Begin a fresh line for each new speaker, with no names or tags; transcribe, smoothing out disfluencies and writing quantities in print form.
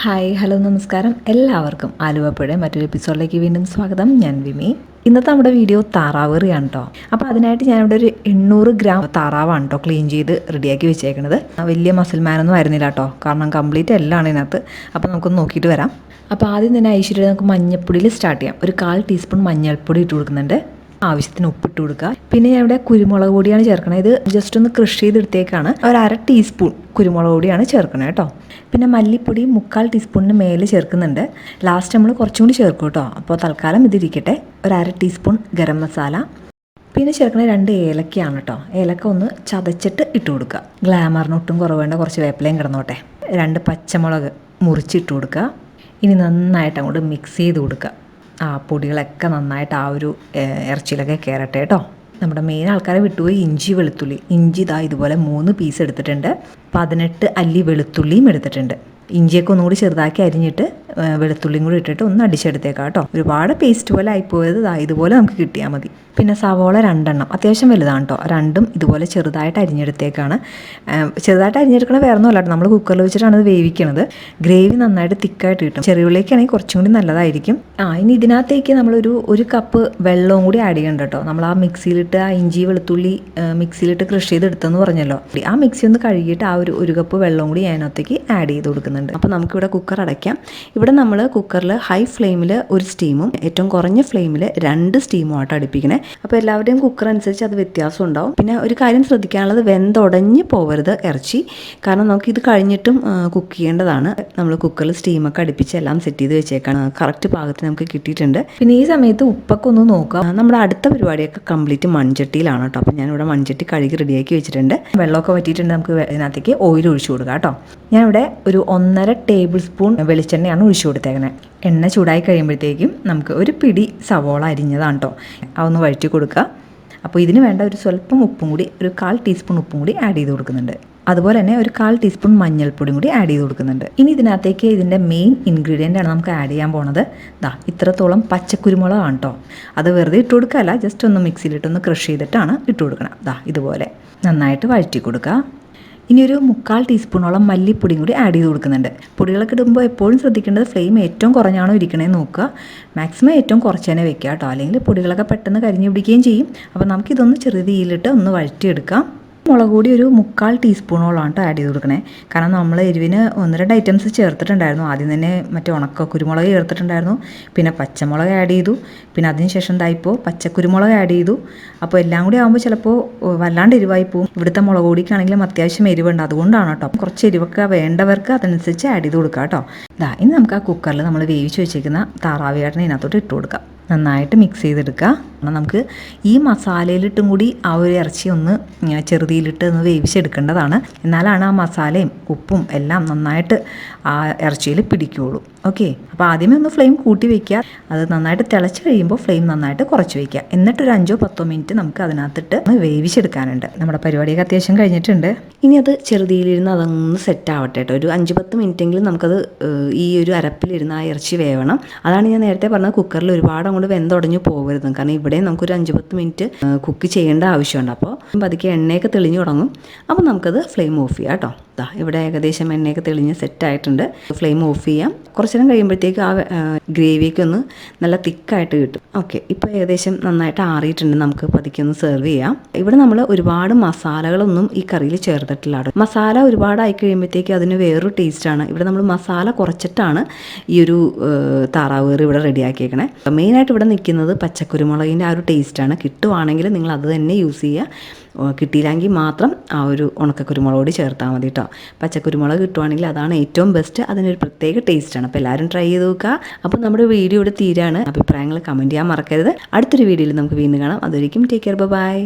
Hi hello നമസ്കാരം എല്ലാവർക്കും ആലുവപ്പുഴ മറ്റൊരു എപ്പിസോഡിലേക്ക് വീണ്ടും സ്വാഗതം. ഞാൻ വിമി. ഇന്നത്തെ നമ്മുടെ വീഡിയോ താറാവ് കറിയാണ് കേട്ടോ. അപ്പോൾ അതിനായിട്ട് ഞാനിവിടെ ഒരു 800 ഗ്രാം താറാവാണ് കേട്ടോ ക്ലീൻ ചെയ്ത് റെഡിയാക്കി വെച്ചേക്കുന്നത്. വലിയ മസിൽമാനൊന്നും ആയിരുന്നില്ല കേട്ടോ, കാരണം കംപ്ലീറ്റ് എല്ലാം ഇതിനകത്ത്. അപ്പോൾ നമുക്കൊന്ന് നോക്കിയിട്ട് വരാം. അപ്പോൾ ആദ്യം തന്നെ ഐശ്വര്യ നമുക്ക് മഞ്ഞൾപ്പൊടിയിൽ സ്റ്റാർട്ട് ചെയ്യാം. ഒരു 1/4 ടീസ്പൂൺ മഞ്ഞൾപ്പൊടി ഇട്ട് കൊടുക്കുന്നുണ്ട്. ആവശ്യത്തിന് ഉപ്പിട്ട് കൊടുക്കുക. പിന്നെ ഞാൻ ഇവിടെ കുരുമുളക് പൊടിയാണ് ചേർക്കണത്. ഇത് ജസ്റ്റ് ഒന്ന് ക്രഷ് ചെയ്തെടുത്തേക്കാണ്. ഒരു 1/2 ടീസ്പൂൺ കുരുമുളക് പൊടിയാണ് ചേർക്കണത് കേട്ടോ. പിന്നെ മല്ലിപ്പൊടി 3/4 ടീസ്പൂണിന് മേലെ ചേർക്കുന്നുണ്ട്. ലാസ്റ്റ് നമ്മൾ കുറച്ചും കൂടി ചേർക്കും കേട്ടോ. അപ്പോൾ തൽക്കാലം ഇതിരിക്കട്ടെ. ഒരു 1/2 ടീസ്പൂൺ ഗരം മസാല. പിന്നെ ചേർക്കണ 2 ഏലക്കയാണ് കേട്ടോ. ഏലക്ക ഒന്ന് ചതച്ചിട്ട് ഇട്ട് കൊടുക്കുക. ഗ്ലാമറിന് ഒട്ടും കുറവ് വേണ്ട, കുറച്ച് വേപ്പിലയും കിടന്നോട്ടെ. 2 പച്ചമുളക് മുറിച്ചിട്ട് കൊടുക്കുക. ഇനി നന്നായിട്ട് അങ്ങോട്ട് മിക്സ് ചെയ്ത് കൊടുക്കുക. ആ പൊടികളൊക്കെ നന്നായിട്ട് ആ ഒരു ഇറച്ചിയിലൊക്കെ കയറട്ടെ കേട്ടോ. നമ്മുടെ മെയിൻ ആൾക്കാരെ വിട്ടുപോയി ഇഞ്ചി വെളുത്തുള്ളി. ഇഞ്ചി ഇതാ ഇതുപോലെ 3 പീസ് എടുത്തിട്ടുണ്ട്. 18 അല്ലി വെളുത്തുള്ളിയും എടുത്തിട്ടുണ്ട്. ഇഞ്ചിയൊക്കെ ഒന്നുകൂടി ചെറുതാക്കി അരിഞ്ഞിട്ട് വെളുത്തുള്ളിയും കൂടി ഇട്ടിട്ട് ഒന്ന് അടിച്ചെടുത്തേക്കാം കേട്ടോ. ഒരുപാട് പേസ്റ്റ് പോലെ ആയിപ്പോയത് ഇതുപോലെ നമുക്ക് കിട്ടിയാൽ മതി. പിന്നെ സവോള 2 എണ്ണം അത്യാവശ്യം വലുതാണ് കേട്ടോ. രണ്ടും ഇതുപോലെ ചെറുതായിട്ട് അരിഞ്ഞെടുത്തേക്കാണ്. ചെറുതായിട്ട് അരിഞ്ഞെടുക്കണ വേറെ ഒന്നും അല്ലാട്ടോ, നമ്മൾ കുക്കറിൽ വെച്ചിട്ടാണ് ഇത് വേവിക്കണത്. ഗ്രേവി നന്നായിട്ട് തിക്കായിട്ട് കിട്ടും. ചെറിയുള്ളിലേക്കാണെങ്കിൽ കുറച്ചും കൂടി നല്ലതായിരിക്കും. ഇനി ഇതിനകത്തേക്ക് നമ്മളൊരു കപ്പ് വെള്ളവും കൂടി ആഡ് ചെയ്യണ്ട കേട്ടോ. നമ്മൾ ആ മിക്സിയിലിട്ട് ആ ഇഞ്ചി വെളുത്തുള്ളി മിക്സിയിലിട്ട് ക്രഷ് ചെയ്തെടുത്തെന്ന് പറഞ്ഞല്ലോ, ആ മിക്സി ഒന്ന് കഴുകിയിട്ട് ആ ഒരു കപ്പ് വെള്ളവും കൂടി അതിനകത്തേക്ക് ആഡ് ചെയ്ത് കൊടുക്കുന്നുണ്ട്. അപ്പോൾ നമുക്കിവിടെ കുക്കർ അടയ്ക്കാം. ഇവിടെ നമ്മൾ കുക്കറിൽ ഹൈ ഫ്ലെയിമിൽ ഒരു സ്റ്റീമും ഏറ്റവും കുറഞ്ഞ ഫ്ലെയിമിൽ 2 സ്റ്റീമും ആയിട്ട് അടുപ്പിക്കണേ. അപ്പോൾ എല്ലാവരുടെയും കുക്കർ അനുസരിച്ച് അത് വ്യത്യാസം ഉണ്ടാവും. പിന്നെ ഒരു കാര്യം ശ്രദ്ധിക്കാനുള്ളത്, വെന്തുടഞ്ഞ് പോകരുത് ഇറച്ചി. കാരണം നമുക്ക് ഇത് കഴിഞ്ഞിട്ടും കുക്ക് ചെയ്യേണ്ടതാണ്. നമ്മൾ കുക്കറിൽ സ്റ്റീമൊക്കെ അടുപ്പിച്ച് എല്ലാം സെറ്റ് ചെയ്ത് വെച്ചേക്കാണ്. കറക്റ്റ് പാകത്തിന് നമുക്ക് കിട്ടിയിട്ടുണ്ട്. പിന്നെ ഈ സമയത്ത് ഉപ്പൊക്കെ ഒന്ന് നോക്കുക. നമ്മുടെ അടുത്ത പരിപാടിയൊക്കെ കംപ്ലീറ്റ് മൺചട്ടിയിലാണ് കേട്ടോ. അപ്പോൾ ഞാനിവിടെ മൺചട്ടി കഴുകി റെഡിയാക്കി വെച്ചിട്ടുണ്ട്. വെള്ളമൊക്കെ വറ്റിയിട്ടുണ്ട്. നമുക്ക് ഇതിനകത്തേക്ക് ഓയിൽ ഒഴിച്ചു കൊടുക്കാം കേട്ടോ. ഞാനിവിടെ ഒരു 1.5 ടേബിൾ സ്പൂൺ വെളിച്ചെണ്ണയാണ് ഒഴിച്ചു കൊടുത്തേക്കണേ. എണ്ണ ചൂടായി കഴിയുമ്പോഴത്തേക്കും നമുക്ക് ഒരു പിടി സവോള അരിഞ്ഞതാണ് കേട്ടോ, അതൊന്ന് വഴറ്റി കൊടുക്കുക. അപ്പോൾ ഇതിന് വേണ്ട ഒരു സ്വല്പം ഉപ്പും കൂടി, ഒരു 1/4 ടീസ്പൂൺ ഉപ്പും കൂടി ആഡ് ചെയ്ത് കൊടുക്കുന്നുണ്ട്. അതുപോലെ തന്നെ ഒരു 1/4 ടീസ്പൂൺ മഞ്ഞൾപ്പൊടിയും കൂടി ആഡ് ചെയ്ത് കൊടുക്കുന്നുണ്ട്. ഇനി ഇതിനകത്തേക്ക് ഇതിൻ്റെ മെയിൻ ഇൻഗ്രീഡിയൻ്റ് ആണ് നമുക്ക് ആഡ് ചെയ്യാൻ പോണത്. ഇത്രത്തോളം പച്ചക്കുരുമുളകാണ് കേട്ടോ. അത് വെറുതെ ഇട്ട് കൊടുക്കുകയല്ല, ജസ്റ്റ് ഒന്ന് മിക്സിയിലിട്ടൊന്ന് ക്രഷ് ചെയ്തിട്ടാണ് ഇട്ട് കൊടുക്കണം. ഇതുപോലെ നന്നായിട്ട് വഴറ്റി കൊടുക്കുക. ഇനി ഒരു 3/4 ടീസ്പൂണോളം മല്ലിപ്പൊടിയും കൂടി ആഡ് ചെയ്ത് കൊടുക്കുന്നുണ്ട്. പൊടികളൊക്കെ ഇടുമ്പോൾ എപ്പോഴും ശ്രദ്ധിക്കേണ്ടത് ഫ്ലെയിം ഏറ്റവും കുറഞ്ഞാണോ ഇരിക്കണേന്ന് നോക്കുക. മാക്സിമം ഏറ്റവും കുറച്ച് തന്നെ വെക്കുക കേട്ടോ, അല്ലെങ്കിൽ പൊടികളൊക്കെ പെട്ടെന്ന് കരിഞ്ഞു പിടിക്കുകയും ചെയ്യും. അപ്പോൾ നമുക്കിതൊന്ന് ചെറിയ തീയിലിട്ട് ഒന്ന് വഴറ്റിയെടുക്കാം. മുളക് പൊടി ഒരു 3/4 ടീസ്പൂണോളമാണ് കേട്ടോ ആഡ് ചെയ്ത് കൊടുക്കണേ. കാരണം നമ്മൾ എരിവിന് 1-2 ഐറ്റംസ് ചേർത്തിട്ടുണ്ടായിരുന്നു. ആദ്യം തന്നെ മറ്റേ ഉണക്ക കുരുമുളക് ചേർത്തിട്ടുണ്ടായിരുന്നു. പിന്നെ പച്ചമുളക് ആഡ് ചെയ്തു. പിന്നെ അതിനുശേഷം ഇപ്പോൾ പച്ചക്കുരുമുളക് ആഡ് ചെയ്തു. അപ്പോൾ എല്ലാം കൂടി ആകുമ്പോൾ ചിലപ്പോൾ വല്ലാണ്ട് എരിവായി പോവും. ഇവിടുത്തെ മുളക് പൊടിക്കാണെങ്കിലും അത്യാവശ്യം എരിവുണ്ട്. അതുകൊണ്ടാണ് കേട്ടോ. കുറച്ച് എരിവൊക്കെ വേണ്ടവർക്ക് അതനുസരിച്ച് ആഡ് ചെയ്ത് കൊടുക്കാം കേട്ടോ. ഇനി നമുക്ക് ആ കുക്കറിൽ നമ്മൾ വേവിച്ച് വെച്ചിരിക്കുന്ന താറാവിയാട്ടിനെ ഇതിനകത്തോട്ട് ഇട്ട് കൊടുക്കാം. നന്നായിട്ട് മിക്സ് ചെയ്തെടുക്കുക. നമുക്ക് ഈ മസാലയിലിട്ടും കൂടി ആ ഒരു ഇറച്ചി ഒന്ന് ചെറുതിയിലിട്ട് ഒന്ന് വേവിച്ചെടുക്കേണ്ടതാണ്. എന്നാലാണ് ആ മസാലയും ഉപ്പും എല്ലാം നന്നായിട്ട് ആ ഇറച്ചിയിൽ പിടിക്കുകയുള്ളൂ. ഓക്കെ, അപ്പോൾ ആദ്യമേ ഒന്ന് ഫ്ലെയിം കൂട്ടി വയ്ക്കുക. അത് നന്നായിട്ട് തിളച്ച് കഴിയുമ്പോൾ ഫ്ലെയിം നന്നായിട്ട് കുറച്ച് വയ്ക്കുക. എന്നിട്ടൊരു 5-10 മിനിറ്റ് നമുക്ക് അതിനകത്തിട്ട് വേവിച്ചെടുക്കാനുണ്ട്. നമ്മുടെ പരിപാടിയൊക്കെ അത്യാവശ്യം കഴിഞ്ഞിട്ടുണ്ട്. ഇനി അത് ചെറുതിയിലിരുന്ന് അതൊന്ന് സെറ്റ് ആവട്ടെ കേട്ടോ. ഒരു 5-10 മിനിറ്റെങ്കിലും നമുക്കത് ഈ ഒരു അരപ്പിലിരുന്ന് ആ ഇറച്ചി വേവണം. അതാണ് ഞാൻ നേരത്തെ പറഞ്ഞത്, കുക്കറിൽ ഒരുപാട് അങ്ങോട്ട് വെന്തുടഞ്ഞു പോകരുത്. കാരണം ഇവിടെ നമുക്കൊരു 5-10 മിനിറ്റ് കുക്ക് ചെയ്യേണ്ട ആവശ്യമുണ്ട്. അപ്പോൾ പതുക്കെ എണ്ണയൊക്കെ തെളിഞ്ഞു തുടങ്ങും. അപ്പോൾ നമുക്കത് ഫ്ലെയിം ഓഫ് ചെയ്യാം കേട്ടോ. ഇവിടെ ഏകദേശം എണ്ണയൊക്കെ തെളിഞ്ഞ് സെറ്റായിട്ടുണ്ട്. ഫ്ലെയിം ഓഫ് ചെയ്യാം. കുറച്ച് നേരം കഴിയുമ്പോഴത്തേക്ക് ആ ഗ്രേവിയൊക്കെ ഒന്ന് നല്ല തിക്കായിട്ട് കിട്ടും. ഓക്കെ, ഇപ്പോൾ ഏകദേശം നന്നായിട്ട് ആറിയിട്ടുണ്ട്. നമുക്ക് പതുക്കെ ഒന്ന് സെർവ് ചെയ്യാം. ഇവിടെ നമ്മൾ ഒരുപാട് മസാലകളൊന്നും ഈ കറിയിൽ ചേർത്തിട്ടില്ല. മസാല ഒരുപാടായി കഴിയുമ്പോഴത്തേക്ക് അതിന് വേറൊരു ടേസ്റ്റാണ്. ഇവിടെ നമ്മൾ മസാല കുറച്ചിട്ടാണ് ഈ ഒരു താറാവ് കറി ഇവിടെ റെഡിയാക്കിയേക്കണേ. മെയിനായിട്ട് ഇവിടെ നിൽക്കുന്നത് പച്ചക്കുരുമുളകിൻ്റെ ആ ഒരു ടേസ്റ്റാണ്. കിട്ടുവാണെങ്കിൽ നിങ്ങൾ അത് തന്നെ യൂസ് ചെയ്യുക. കിട്ടിയില്ലെങ്കിൽ മാത്രം ആ ഒരു ഉണക്കക്കുരുമുളക് പൊടി ചേർത്താൽ മതി കേട്ടോ. പച്ചക്കുരുമുളക് കിട്ടുവാണെങ്കിൽ അതാണ് ഏറ്റവും ബെസ്റ്റ്. അതിനൊരു പ്രത്യേക ടേസ്റ്റാണ്. അപ്പോൾ എല്ലാവരും ട്രൈ ചെയ്ത് നോക്കുക. അപ്പോൾ നമ്മുടെ വീഡിയോ ഇവിടെ തീരാണ്. അഭിപ്രായങ്ങൾ കമൻറ്റ് ചെയ്യാൻ മറക്കരുത്. അടുത്തൊരു വീഡിയോയിൽ നമുക്ക് വീണ്ടും കാണാം. അതുവരെയും ടേക്ക് കെയർ, ബൈ.